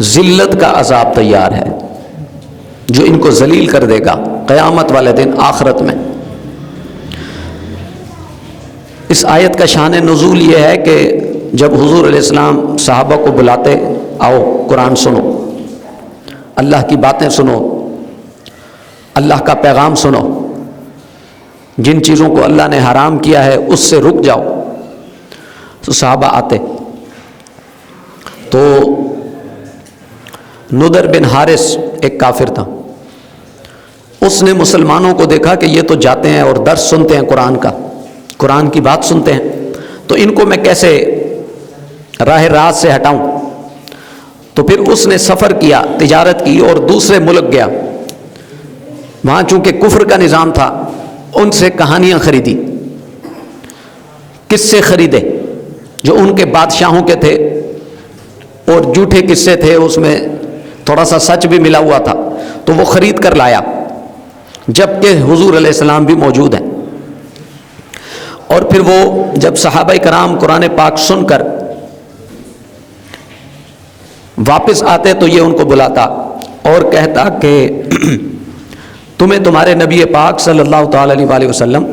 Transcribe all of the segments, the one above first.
ذلت کا عذاب تیار ہے جو ان کو ذلیل کر دے گا قیامت والے دن آخرت میں۔ اس آیت کا شان نزول یہ ہے کہ جب حضور علیہ السلام صحابہ کو بلاتے، آؤ قرآن سنو، اللہ کی باتیں سنو، اللہ کا پیغام سنو، جن چیزوں کو اللہ نے حرام کیا ہے اس سے رک جاؤ، تو صحابہ آتے۔ تو نضر بن حارث ایک کافر تھا، اس نے مسلمانوں کو دیکھا کہ یہ تو جاتے ہیں اور درس سنتے ہیں قرآن کا، قرآن کی بات سنتے ہیں، تو ان کو میں کیسے راہ راست سے ہٹاؤں؟ تو پھر اس نے سفر کیا، تجارت کی اور دوسرے ملک گیا، وہاں چونکہ کفر کا نظام تھا، ان سے کہانیاں خریدی، قصے خریدے جو ان کے بادشاہوں کے تھے اور جھوٹے قصے تھے، اس میں تھوڑا سا سچ بھی ملا ہوا تھا، تو وہ خرید کر لایا، جبکہ حضور علیہ السلام بھی موجود ہیں۔ اور پھر وہ جب صحابہ کرام قرآن پاک سن کر واپس آتے تو یہ ان کو بلاتا اور کہتا کہ تمہیں تمہارے نبی پاک صلی اللہ تعالی علیہ وسلم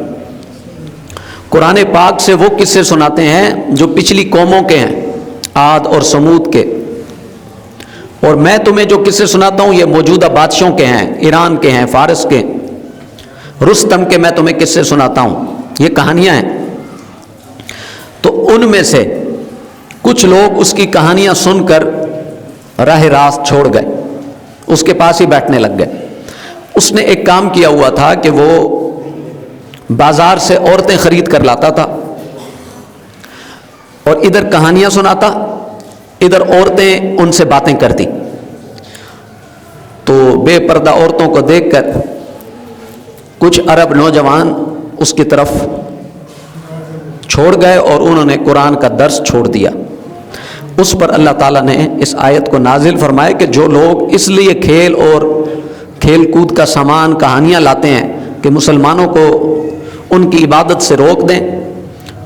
قرآن پاک سے وہ قصے سناتے ہیں جو پچھلی قوموں کے ہیں، عاد اور سمود کے، اور میں تمہیں جو قصے سناتا ہوں یہ موجودہ بادشاہوں کے ہیں، ایران کے ہیں، فارس کے، رستم کے میں تمہیں قصے سناتا ہوں، یہ کہانیاں ہیں۔ تو ان میں سے کچھ لوگ اس کی کہانیاں سن کر راہ راست چھوڑ گئے، اس کے پاس ہی بیٹھنے لگ گئے۔ اس نے ایک کام کیا ہوا تھا کہ وہ بازار سے عورتیں خرید کر لاتا تھا اور ادھر کہانیاں سناتا، ادھر عورتیں ان سے باتیں کرتی۔ تو بے پردہ عورتوں کو دیکھ کر کچھ عرب نوجوان اس کی طرف چھوڑ گئے اور انہوں نے قرآن کا درس چھوڑ دیا۔ اس پر اللہ تعالیٰ نے اس آیت کو نازل فرمایا کہ جو لوگ اس لیے کھیل اور کھیل کود کا سامان کہانیاں لاتے ہیں کہ مسلمانوں کو ان کی عبادت سے روک دیں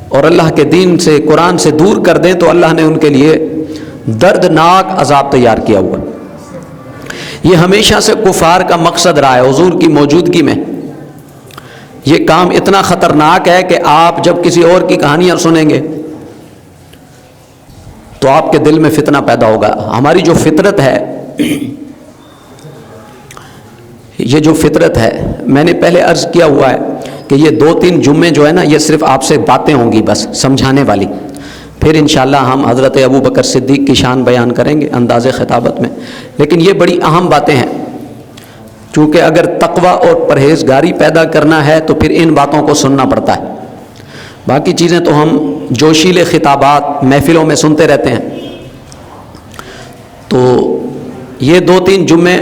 اور اللہ کے دین سے، قرآن سے دور کر دیں، تو اللہ نے ان کے لیے دردناک عذاب تیار کیا ہوا۔ یہ ہمیشہ سے کفار کا مقصد رہا ہے، حضور کی موجودگی میں یہ کام اتنا خطرناک ہے کہ آپ جب کسی اور کی کہانیاں سنیں گے تو آپ کے دل میں فتنہ پیدا ہوگا۔ ہماری جو فطرت ہے، یہ جو فطرت ہے، میں نے پہلے عرض کیا ہوا ہے کہ یہ 2-3 جمعے جو ہے نا، یہ صرف آپ سے باتیں ہوں گی بس سمجھانے والی، پھر انشاءاللہ ہم حضرت ابو بکر صدیق کی شان بیان کریں گے انداز خطابت میں۔ لیکن یہ بڑی اہم باتیں ہیں، چونکہ اگر تقوی اور پرہیزگاری پیدا کرنا ہے تو پھر ان باتوں کو سننا پڑتا ہے۔ باقی چیزیں تو ہم جوشیلے خطابات محفلوں میں سنتے رہتے ہیں۔ تو یہ 2-3 جمعے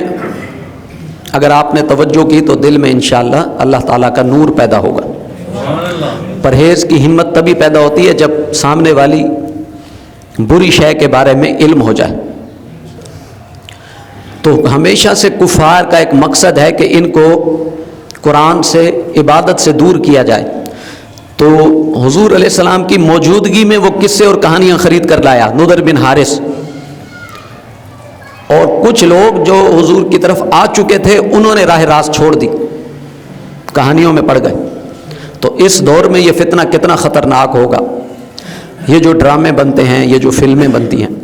اگر آپ نے توجہ کی تو دل میں انشاءاللہ اللہ تعالیٰ کا نور پیدا ہوگا۔ پرہیز کی ہمت تبھی پیدا ہوتی ہے جب سامنے والی بری شے کے بارے میں علم ہو جائے۔ تو ہمیشہ سے کفار کا ایک مقصد ہے کہ ان کو قرآن سے، عبادت سے دور کیا جائے۔ تو حضور علیہ السلام کی موجودگی میں وہ قصے اور کہانیاں خرید کر لایا، نضر بن حارث، اور کچھ لوگ جو حضور کی طرف آ چکے تھے انہوں نے راہ راست چھوڑ دی، کہانیوں میں پڑ گئے۔ تو اس دور میں یہ فتنہ کتنا خطرناک ہوگا۔ یہ جو ڈرامے بنتے ہیں، یہ جو فلمیں بنتی ہیں،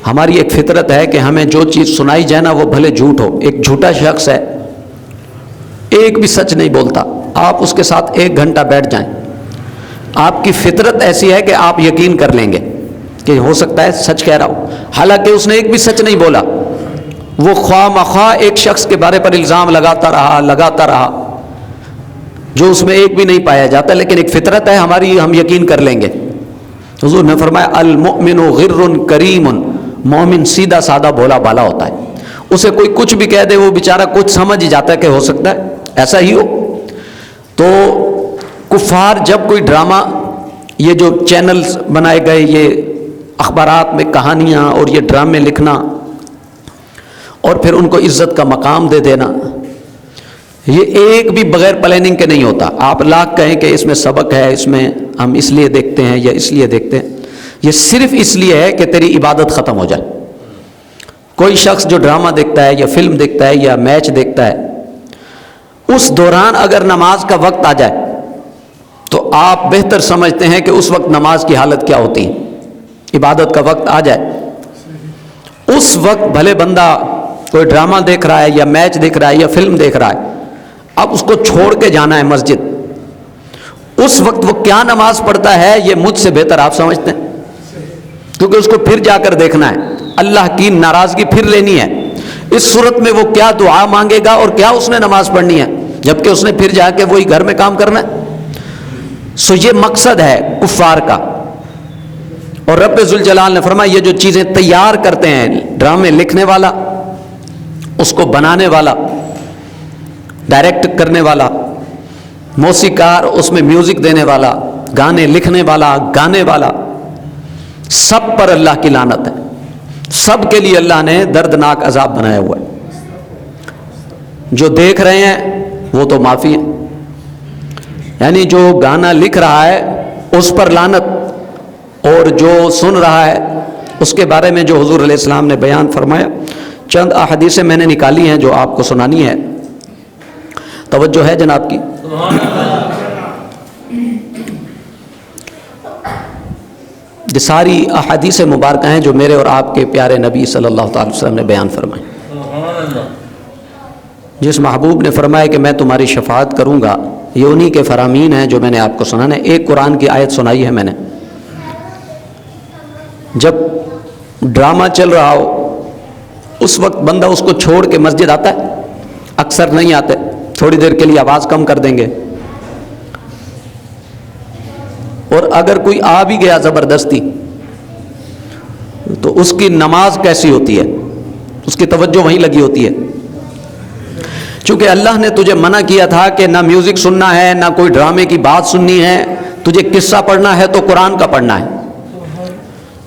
ہماری ایک فطرت ہے کہ ہمیں جو چیز سنائی جائے نا وہ بھلے جھوٹ ہو۔ ایک جھوٹا شخص ہے، ایک بھی سچ نہیں بولتا، آپ اس کے ساتھ 1 گھنٹہ بیٹھ جائیں، آپ کی فطرت ایسی ہے کہ آپ یقین کر لیں گے کہ ہو سکتا ہے سچ کہہ رہا ہو، حالانکہ اس نے ایک بھی سچ نہیں بولا۔ وہ خواہ مخواہ ایک شخص کے بارے پر الزام لگاتا رہا جو اس میں ایک بھی نہیں پایا جاتا، لیکن ایک فطرت ہے ہماری، ہم یقین کر لیں گے۔ حضور نے فرمایا المؤمن غر کریم، مومن سیدھا سادہ بھولا بالا ہوتا ہے، اسے کوئی کچھ بھی کہہ دے وہ بیچارہ کچھ سمجھ ہی جاتا ہے کہ ہو سکتا ہے ایسا ہی ہو۔ تو کفار جب کوئی ڈرامہ، یہ جو چینلز بنائے گئے، یہ اخبارات میں کہانیاں اور یہ ڈرامے لکھنا اور پھر ان کو عزت کا مقام دے دینا، یہ ایک بھی بغیر پلاننگ کے نہیں ہوتا۔ آپ لاکھ کہیں کہ اس میں سبق ہے، اس میں ہم اس لیے دیکھتے ہیں یا اس لیے دیکھتے ہیں، یہ صرف اس لیے ہے کہ تیری عبادت ختم ہو جائے۔ کوئی شخص جو ڈرامہ دیکھتا ہے یا فلم دیکھتا ہے یا میچ دیکھتا ہے، اس دوران اگر نماز کا وقت آ جائے تو آپ بہتر سمجھتے ہیں کہ اس وقت نماز کی حالت کیا ہوتی ہے۔ عبادت کا وقت آ جائے، اس وقت بھلے بندہ کوئی ڈرامہ دیکھ رہا ہے یا میچ دیکھ رہا ہے یا فلم دیکھ رہا ہے، اب اس کو چھوڑ کے جانا ہے مسجد، اس وقت وہ کیا نماز پڑھتا ہے یہ مجھ سے بہتر آپ سمجھتے ہیں، کیونکہ اس کو پھر جا کر دیکھنا ہے، اللہ کی ناراضگی پھر لینی ہے۔ اس صورت میں وہ کیا دعا مانگے گا اور کیا اس نے نماز پڑھنی ہے، جبکہ اس نے پھر جا کے وہی گھر میں کام کرنا ہے۔ سو یہ مقصد ہے کفار کا۔ اور رب ذوالجلال نے فرمایا یہ جو چیزیں تیار کرتے ہیں، ڈرامے لکھنے والا، اس کو بنانے والا، ڈائریکٹ کرنے والا، موسیقار، اس میں میوزک دینے والا، گانے لکھنے والا، گانے والا، سب پر اللہ کی لعنت ہے، سب کے لیے اللہ نے دردناک عذاب بنایا ہوا ہے۔ جو دیکھ رہے ہیں وہ تو معافی ہے، یعنی جو گانا لکھ رہا ہے اس پر لعنت، اور جو سن رہا ہے اس کے بارے میں جو حضور علیہ السلام نے بیان فرمایا، چند احادیثیں میں نے نکالی ہیں جو آپ کو سنانی ہے، توجہ ہے جناب کی۔ یہ ساری احادیث مبارکہ ہیں جو میرے اور آپ کے پیارے نبی صلی اللہ تعالی وسلم نے بیان فرمائے۔ جس محبوب نے فرمایا کہ میں تمہاری شفاعت کروں گا، یہ انہی کے فرامین ہیں جو میں نے آپ کو سنانا ہے۔ ایک قرآن کی آیت سنائی ہے میں نے۔ جب ڈرامہ چل رہا ہو اس وقت بندہ اس کو چھوڑ کے مسجد آتا ہے؟ اکثر نہیں آتے، تھوڑی دیر کے لیے آواز کم کر دیں گے، اور اگر کوئی آ بھی گیا زبردستی تو اس کی نماز کیسی ہوتی ہے، اس کی توجہ وہیں لگی ہوتی ہے۔ چونکہ اللہ نے تجھے منع کیا تھا کہ نہ میوزک سننا ہے، نہ کوئی ڈرامے کی بات سننی ہے، تجھے قصہ پڑھنا ہے تو قرآن کا پڑھنا ہے،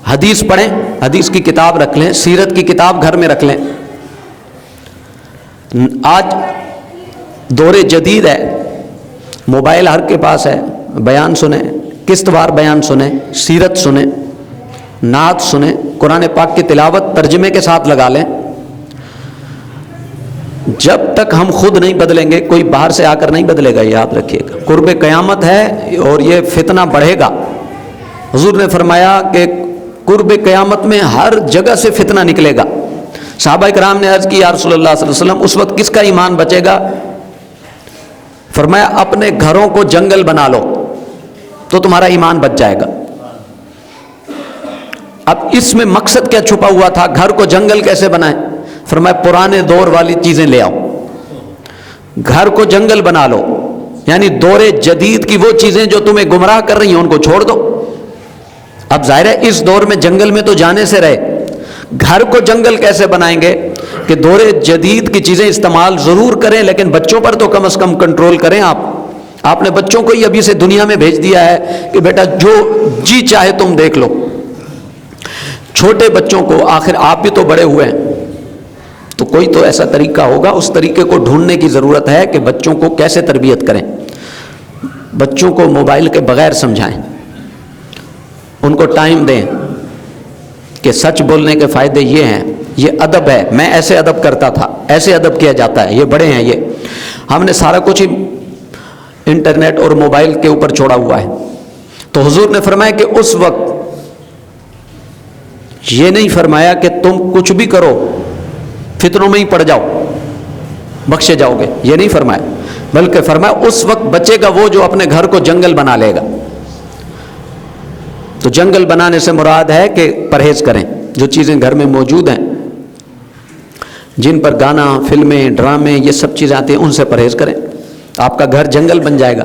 حدیث پڑھیں، حدیث کی کتاب رکھ لیں، سیرت کی کتاب گھر میں رکھ لیں۔ آج دور جدید ہے، موبائل ہر کے پاس ہے، بیان سنیں، قسط وار بیان سنیں، سیرت سنیں، نعت سنیں، قرآن پاک کی تلاوت ترجمے کے ساتھ لگا لیں۔ جب تک ہم خود نہیں بدلیں گے کوئی باہر سے آ کر نہیں بدلے گا، یاد رکھیے گا۔ قرب قیامت ہے اور یہ فتنہ بڑھے گا۔ حضور نے فرمایا کہ قرب قیامت میں ہر جگہ سے فتنہ نکلے گا۔ صحابہ کرام نے عرض کی یا رسول اللہ صلی اللہ علیہ وسلم اس وقت کس کا ایمان بچے گا؟ فرمایا اپنے گھروں کو جنگل بنا لو تو تمہارا ایمان بچ جائے گا۔ اب اس میں مقصد کیا چھپا ہوا تھا؟ گھر کو جنگل کیسے بنائیں؟ فرمایا پرانے دور والی چیزیں لے آؤ، گھر کو جنگل بنا لو، یعنی دور جدید کی وہ چیزیں جو تمہیں گمراہ کر رہی ہیں ان کو چھوڑ دو۔ اب ظاہر ہے اس دور میں جنگل میں تو جانے سے رہے، گھر کو جنگل کیسے بنائیں گے کہ دور جدید کی چیزیں استعمال ضرور کریں لیکن بچوں پر تو کم از کم کنٹرول کریں۔ آپ نے بچوں کو ہی ابھی سے دنیا میں بھیج دیا ہے کہ بیٹا جو جی چاہے تم دیکھ لو۔ چھوٹے بچوں کو، آخر آپ بھی تو بڑے ہوئے ہیں تو کوئی تو ایسا طریقہ ہوگا، اس طریقے کو ڈھونڈنے کی ضرورت ہے کہ بچوں کو کیسے تربیت کریں۔ بچوں کو موبائل کے بغیر سمجھائیں، ان کو ٹائم دیں کہ سچ بولنے کے فائدے یہ ہیں، یہ ادب ہے، میں ایسے ادب کرتا تھا، ایسے ادب کیا جاتا ہے، یہ بڑے ہیں۔ یہ ہم نے سارا کچھ ہی انٹرنیٹ اور موبائل کے اوپر چھوڑا ہوا ہے۔ تو حضور نے فرمایا کہ اس وقت یہ نہیں فرمایا کہ تم کچھ بھی کرو فتنوں میں ہی پڑ جاؤ بخشے جاؤ گے، یہ نہیں فرمایا، بلکہ فرمایا اس وقت بچے گا وہ جو اپنے گھر کو جنگل بنا لے گا۔ تو جنگل بنانے سے مراد ہے کہ پرہیز کریں، جو چیزیں گھر میں موجود ہیں جن پر گانا، فلمیں، ڈرامے، یہ سب چیزیں آتی ہیں، ان سے پرہیز کریں، آپ کا گھر جنگل بن جائے گا۔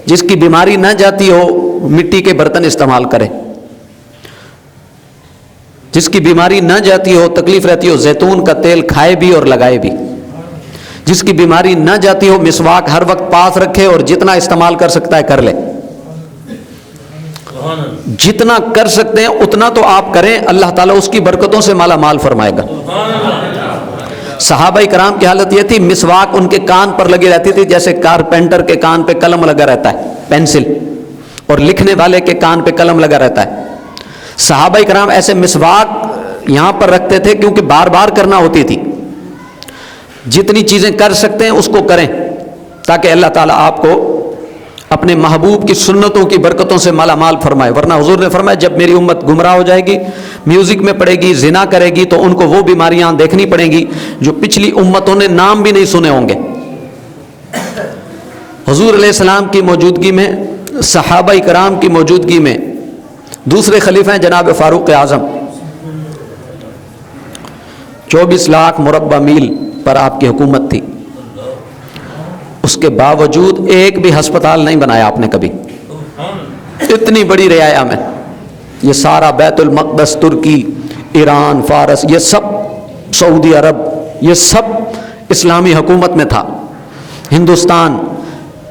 جس کی بیماری نہ جاتی ہو مٹی کے برتن استعمال کرے، جس کی بیماری نہ جاتی ہو، تکلیف رہتی ہو، زیتون کا تیل کھائے بھی اور لگائے بھی۔ جس کی بیماری نہ جاتی ہو مسواک ہر وقت پاس رکھے اور جتنا استعمال کر سکتا ہے کر لے، جتنا کر سکتے ہیں اتنا تو آپ کریں، اللہ تعالیٰ اس کی برکتوں سے مالا مال فرمائے گا۔ صحابہ کرام کی حالت یہ تھی، مسواک ان کے کان پر لگی رہتی تھی جیسے کارپینٹر کے کان پہ قلم لگا رہتا ہے، پینسل، اور لکھنے والے کے کان پہ قلم لگا رہتا ہے۔ صحابہ کرام ایسے مسواک یہاں پر رکھتے تھے کیونکہ بار بار کرنا ہوتی تھی. جتنی چیزیں کر سکتے ہیں اس کو کریں تاکہ اللہ تعالیٰ آپ کو اپنے محبوب کی سنتوں کی برکتوں سے مالا مال فرمائے. ورنہ حضور نے فرمایا جب میری امت گمراہ ہو جائے گی, میوزک میں پڑے گی, زنا کرے گی, تو ان کو وہ بیماریاں دیکھنی پڑیں گی جو پچھلی امتوں نے نام بھی نہیں سنے ہوں گے. حضور علیہ السلام کی موجودگی میں, صحابہ کرام کی موجودگی میں, دوسرے خلیفہ ہیں جناب فاروق اعظم, 24 لاکھ مربع میل پر آپ کی حکومت تھی. اس کے باوجود ایک بھی ہسپتال نہیں بنایا آپ نے کبھی. اتنی بڑی رعایا میں یہ سارا بیت المقدس, ترکی, ایران, فارس, یہ سب سعودی عرب, یہ سب اسلامی حکومت میں تھا. ہندوستان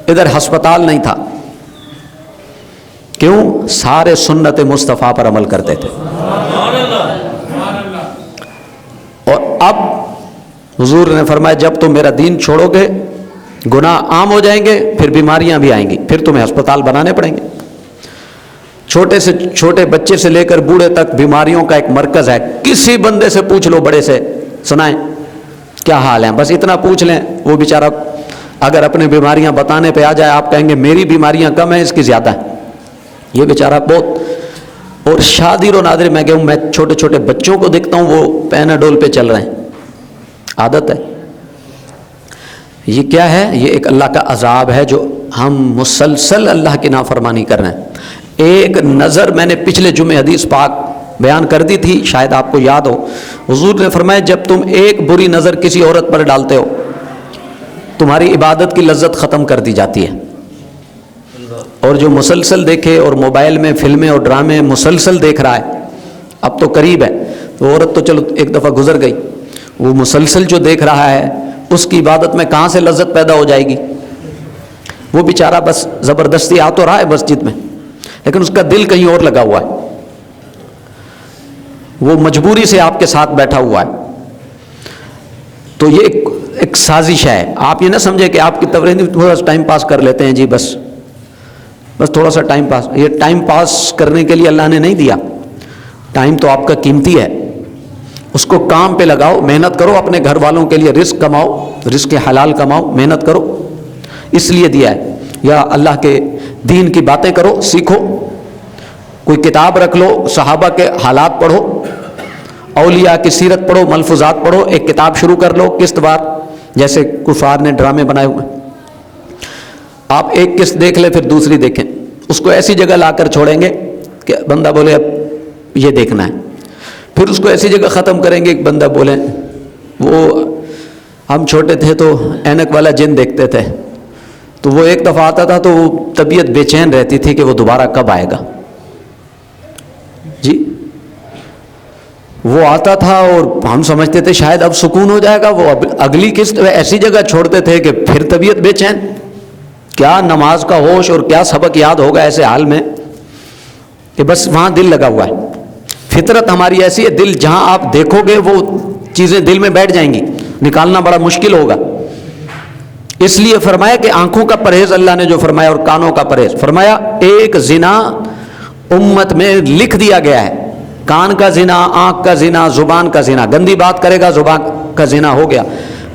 ادھر ہسپتال نہیں تھا. کیوں؟ سارے سنت مصطفیٰ پر عمل کرتے تھے. اور اب حضور نے فرمایا جب تم میرا دین چھوڑو گے گناہ عام ہو جائیں گے, پھر بیماریاں بھی آئیں گی, پھر تمہیں ہسپتال بنانے پڑیں گے. چھوٹے سے چھوٹے بچے سے لے کر بوڑھے تک بیماریوں کا ایک مرکز ہے. کسی بندے سے پوچھ لو, بڑے سے, سنائیں کیا حال ہے, بس اتنا پوچھ لیں, وہ بیچارہ اگر اپنے بیماریاں بتانے پہ آ جائے آپ کہیں گے میری بیماریاں کم ہیں, اس کی زیادہ ہیں. یہ بیچارہ بہت. اور شادر و نادر میں کہوں, میں چھوٹے چھوٹے بچوں کو دیکھتا ہوں وہ پیناڈول پہ چل رہے ہیں. عادت ہے. یہ کیا ہے؟ یہ ایک اللہ کا عذاب ہے جو ہم مسلسل اللہ کی نافرمانی کر رہے ہیں. ایک نظر, میں نے پچھلے جمعے حدیث پاک بیان کر دی تھی, شاید آپ کو یاد ہو. حضور نے فرمایا جب تم ایک بری نظر کسی عورت پر ڈالتے ہو تمہاری عبادت کی لذت ختم کر دی جاتی ہے. اور جو مسلسل دیکھے اور موبائل میں فلمیں اور ڈرامے مسلسل دیکھ رہا ہے, اب تو قریب ہے, تو عورت تو چلو ایک دفعہ گزر گئی, وہ مسلسل جو دیکھ رہا ہے اس کی عبادت میں کہاں سے لذت پیدا ہو جائے گی؟ وہ بیچارہ بس زبردستی آ تو رہا ہے مسجد میں, لیکن اس کا دل کہیں اور لگا ہوا ہے. وہ مجبوری سے آپ کے ساتھ بیٹھا ہوا ہے. تو یہ ایک سازش ہے. آپ یہ نہ سمجھے کہ آپ کی تفریح تھوڑا سا ٹائم پاس کر لیتے ہیں جی, بس تھوڑا سا ٹائم پاس. یہ ٹائم پاس کرنے کے لیے اللہ نے نہیں دیا. ٹائم تو آپ کا قیمتی ہے, اس کو کام پہ لگاؤ, محنت کرو, اپنے گھر والوں کے لیے رزق کماؤ, رزق حلال کماؤ, محنت کرو, اس لیے دیا ہے. یا اللہ کے دین کی باتیں کرو, سیکھو, کوئی کتاب رکھ لو, صحابہ کے حالات پڑھو, اولیاء کی سیرت پڑھو, ملفوظات پڑھو. ایک کتاب شروع کر لو قسط وار, جیسے کفار نے ڈرامے بنائے ہوئے. آپ ایک قسط دیکھ لیں پھر دوسری دیکھیں, اس کو ایسی جگہ لا کر چھوڑیں گے کہ بندہ بولے اب یہ دیکھنا ہے, پھر اس کو ایسی جگہ ختم کریں گے کہ بندہ بولے وہ ہم چھوٹے تھے تو اینک والا جن دیکھتے تھے, تو وہ ایک دفعہ آتا تھا تو وہ طبیعت بے چین رہتی تھی کہ وہ دوبارہ کب آئے گا. جی وہ آتا تھا اور ہم سمجھتے تھے شاید اب سکون ہو جائے گا, وہ اگلی قسط ایسی جگہ چھوڑتے تھے کہ پھر طبیعت بے چین. کیا نماز کا ہوش اور کیا سبق یاد ہوگا ایسے حال میں کہ بس وہاں دل لگا ہوا ہے. فطرت ہماری ایسی ہے, دل جہاں آپ دیکھو گے وہ چیزیں دل میں بیٹھ جائیں گی, نکالنا بڑا مشکل ہوگا. اس لیے فرمایا کہ آنکھوں کا پرہیز اللہ نے جو فرمایا اور کانوں کا پرہیز فرمایا. ایک زنا امت میں لکھ دیا گیا ہے, کان کا زنا, آنکھ کا زنا, زبان کا زنا. گندی بات کرے گا زبان کا زنا ہو گیا,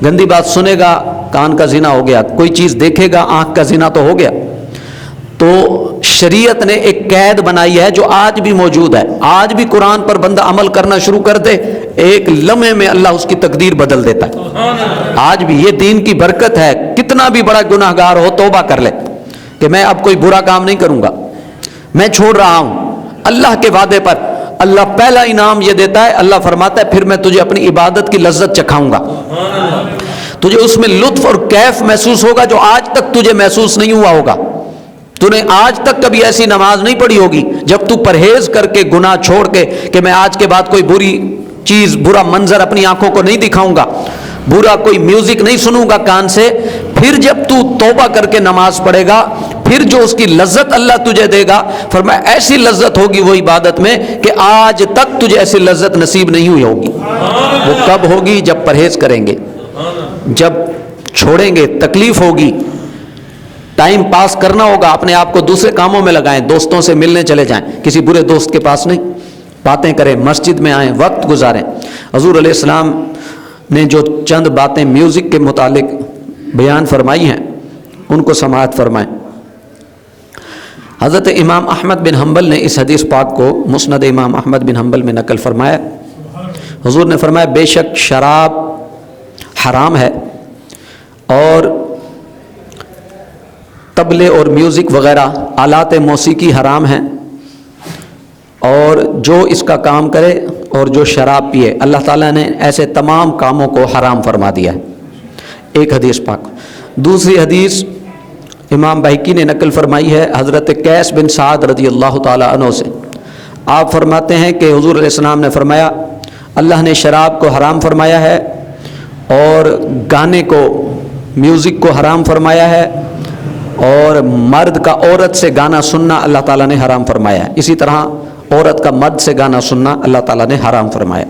گندی بات سنے گا کان کا زنا ہو گیا, کوئی چیز دیکھے گا آنکھ کا زنا تو ہو گیا. تو شریعت نے ایک قید بنائی ہے جو آج بھی موجود ہے. آج بھی قرآن پر بندہ عمل کرنا شروع کر دے, ایک لمحے میں اللہ اس کی تقدیر بدل دیتا ہے. آج بھی یہ دین کی برکت ہے. کتنا بھی بڑا گناہ گار ہو توبہ کر لے کہ میں اب کوئی برا کام نہیں کروں گا, میں چھوڑ رہا ہوں. اللہ کے وعدے پر اللہ پہلا انعام یہ دیتا ہے, اللہ فرماتا ہے پھر میں تجھے اپنی عبادت کی لذت چکھاؤں گا, تجھے اس میں لطف اور کیف محسوس ہوگا جو آج تک تجھے محسوس نہیں ہوا ہوگا. تو نے آج تک کبھی ایسی نماز نہیں پڑھی ہوگی جب تو پرہیز کر کے گناہ چھوڑ کے کہ میں آج کے بعد کوئی بری چیز, برا منظر اپنی آنکھوں کو نہیں دکھاؤں گا, برا کوئی میوزک نہیں سنوں گا کان سے. پھر جب تو توبہ کر کے نماز پڑھے گا, پھر جو اس کی لذت اللہ تجھے دے گا, فرمایا ایسی لذت ہوگی وہ عبادت میں کہ آج تک تجھے ایسی لذت نصیب نہیں ہوئی ہوگی. وہ کب ہوگی؟ جب پرہیز کریں گے, جب چھوڑیں گے تکلیف ہوگی. ٹائم پاس کرنا ہوگا, اپنے آپ کو دوسرے کاموں میں لگائیں, دوستوں سے ملنے چلے جائیں, کسی برے دوست کے پاس نہیں, باتیں کریں، مسجد میں آئیں، وقت گزاریں۔ حضور علیہ السلام نے جو چند باتیں میوزک کے متعلق بیان فرمائی ہیں ان کو سماعت فرمائیں۔ حضرت امام احمد بن حنبل نے اس حدیث پاک کو مسند امام احمد بن حنبل میں نقل فرمایا۔ حضور نے فرمایا بے شک شراب حرام ہے اور طبلے اور میوزک وغیرہ آلات موسیقی حرام ہیں، اور جو اس کا کام کرے اور جو شراب پیے اللہ تعالیٰ نے ایسے تمام کاموں کو حرام فرما دیا ہے۔ ایک حدیث پاک۔ دوسری حدیث امام بہقی نے نقل فرمائی ہے حضرت قیس بن سعد رضی اللہ تعالیٰ عنہ سے۔ آپ فرماتے ہیں کہ حضور علیہ السلام نے فرمایا اللہ نے شراب کو حرام فرمایا ہے اور گانے کو، میوزک کو حرام فرمایا ہے، اور مرد کا عورت سے گانا سننا اللہ تعالیٰ نے حرام فرمایا ہے۔ اسی طرح عورت کا مرد سے گانا سننا اللہ تعالیٰ نے حرام فرمایا۔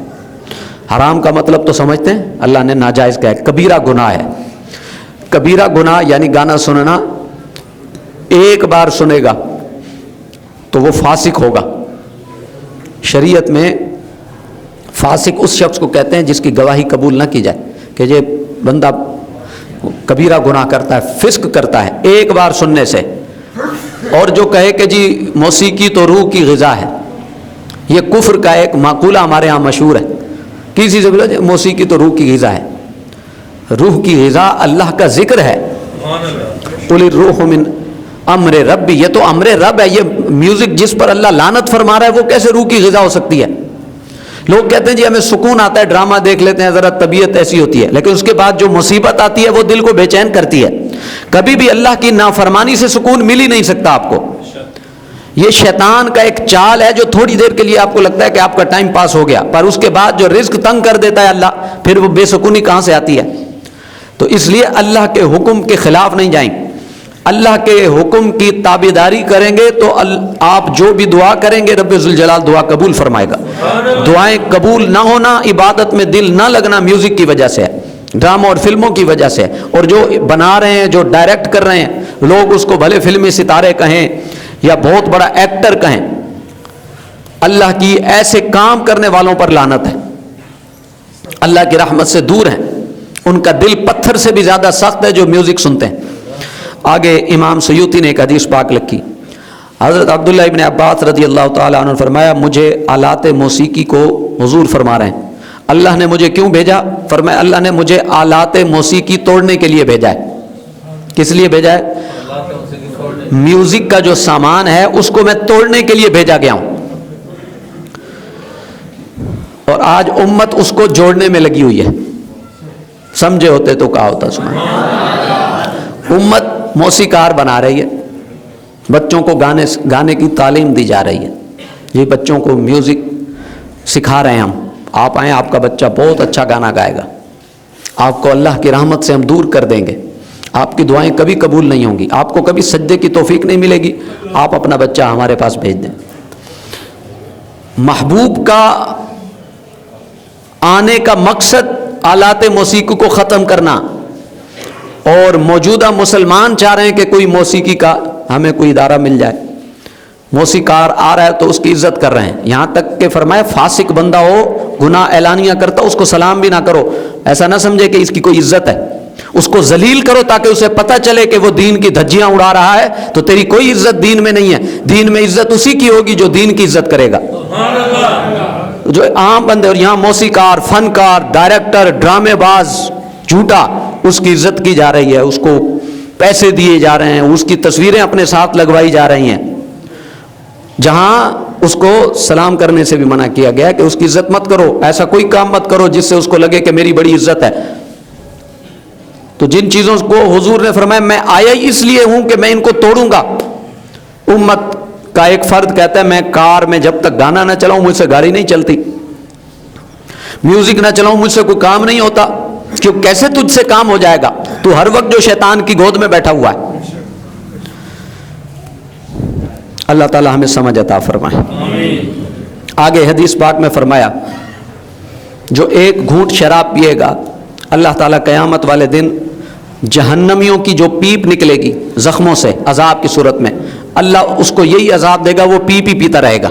حرام کا مطلب تو سمجھتے ہیں، اللہ نے ناجائز کہا ہے، کبیرہ گناہ ہے۔ کبیرہ گناہ یعنی گانا سننا، ایک بار سنے گا تو وہ فاسق ہوگا۔ شریعت میں فاسق اس شخص کو کہتے ہیں جس کی گواہی قبول نہ کی جائے کہ یہ بندہ کبیرہ گناہ کرتا ہے، فسق کرتا ہے ایک بار سننے سے۔ اور جو کہے کہ جی موسیقی تو روح کی غذا ہے، یہ کفر کا ایک مقولہ ہمارے ہاں مشہور ہے۔ کسی سے بولا موسیقی تو روح کی غذا ہے، روح کی غذا اللہ کا ذکر ہے۔ قل الروح من امر ربی، یہ تو امر رب ہے۔ یہ میوزک جس پر اللہ لعنت فرما رہا ہے وہ کیسے روح کی غذا ہو سکتی ہے؟ لوگ کہتے ہیں جی ہمیں سکون آتا ہے، ڈرامہ دیکھ لیتے ہیں، ذرا طبیعت ایسی ہوتی ہے، لیکن اس کے بعد جو مصیبت آتی ہے وہ دل کو بے چین کرتی ہے۔ کبھی بھی اللہ کی نافرمانی سے سکون مل ہی نہیں سکتا آپ کو۔ یہ شیطان کا ایک چال ہے جو تھوڑی دیر کے لیے آپ کو لگتا ہے کہ آپ کا ٹائم پاس ہو گیا، پر اس کے بعد جو رزق تنگ کر دیتا ہے اللہ، پھر وہ بے سکونی کہاں سے آتی ہے؟ تو اس لیے اللہ کے حکم کے خلاف نہیں جائیں، اللہ کے حکم کی تابعداری کریں گے تو آپ جو بھی دعا کریں گے رب ذوالجلال دعا قبول فرمائے گا۔ دعائیں قبول نہ ہونا، عبادت میں دل نہ لگنا میوزک کی وجہ سے ہے، ڈراموں اور فلموں کی وجہ سے ہے۔ اور جو بنا رہے ہیں، جو ڈائریکٹ کر رہے ہیں، لوگ اس کو بھلے فلمی ستارے کہیں یا بہت بڑا ایکٹر کہیں، اللہ کی ایسے کام کرنے والوں پر لعنت ہے، اللہ کی رحمت سے دور ہیں، ان کا دل پتھر سے بھی زیادہ سخت ہے جو میوزک سنتے ہیں۔ آگے امام سیوطی نے ایک حدیث پاک لکھی۔ حضرت عبداللہ ابن عباس رضی اللہ تعالیٰ عنہ نے فرمایا مجھے آلات موسیقی کو حضور فرما رہے ہیں اللہ نے مجھے کیوں بھیجا؟ فرمایا اللہ نے مجھے آلات موسیقی توڑنے کے لیے بھیجا ہے۔ کس لیے بھیجا ہے؟ میوزک کا جو سامان ہے اس کو میں توڑنے کے لیے بھیجا گیا ہوں، اور آج امت اس کو جوڑنے میں لگی ہوئی ہے۔ سمجھے ہوتے تو کہا ہوتا سنا۔ امت موسیقار بنا رہی ہے، بچوں کو گانے کی تعلیم دی جا رہی ہے، یہ بچوں کو میوزک سکھا رہے ہیں ہم۔ آپ آئیں، آپ کا بچہ بہت اچھا گانا گائے گا، آپ کو اللہ کی رحمت سے ہم دور کر دیں گے، آپ کی دعائیں کبھی قبول نہیں ہوں گی، آپ کو کبھی سجدے کی توفیق نہیں ملے گی، آپ اپنا بچہ ہمارے پاس بھیج دیں۔ محبوب کا آنے کا مقصد آلات موسیقی کو ختم کرنا، اور موجودہ مسلمان چاہ رہے ہیں کہ کوئی موسیقی کا ہمیں کوئی ادارہ مل جائے، موسیقار آ رہا ہے تو اس کی عزت کر رہے ہیں، یہاں تک کہ فرمایا فاسق بندہ ہو، گناہ اعلانیہ کرتا، اس کو سلام بھی نہ کرو، ایسا نہ سمجھے کہ اس کی کوئی عزت ہے، اس کو ذلیل کرو تاکہ اسے پتہ چلے کہ وہ دین کی دھجیاں اڑا رہا ہے، تو تیری کوئی عزت دین میں نہیں ہے۔ دین میں عزت اسی کی ہوگی جو دین کی عزت کرے گا۔ جو عام بندے، اور یہاں موسیقار، فنکار، ڈائریکٹر، ڈرامے باز جھوٹا، اس کی عزت کی جا رہی ہے، اس کو پیسے دیے جا رہے ہیں، اس کی تصویریں اپنے ساتھ لگوائی جا رہی ہیں، جہاں اس کو سلام کرنے سے بھی منع کیا گیا کہ اس کی عزت مت کرو، ایسا کوئی کام مت کرو جس سے اس کو لگے کہ میری بڑی عزت ہے۔ تو جن چیزوں کو حضور نے فرمایا میں آیا ہی اس لیے ہوں کہ میں ان کو توڑوں گا۔ امت کا ایک فرد کہتا ہے میں کار میں جب تک گانا نہ چلاؤں مجھ سے گاڑی نہیں چلتی، میوزک نہ چلاؤں مجھ سے کوئی کام نہیں ہوتا، کیوں کیسے تجھ سے کام ہو جائے گا؟ تو ہر وقت جو شیطان کی گود میں بیٹھا ہوا ہے۔ اللہ تعالی ہمیں سمجھ عطا فرمائے۔ آگے حدیث پاک میں فرمایا جو ایک گھونٹ شراب پیے گا اللہ تعالیٰ قیامت والے دن جہنمیوں کی جو پیپ نکلے گی زخموں سے عذاب کی صورت میں، اللہ اس کو یہی عذاب دے گا، وہ پی پیتا رہے گا،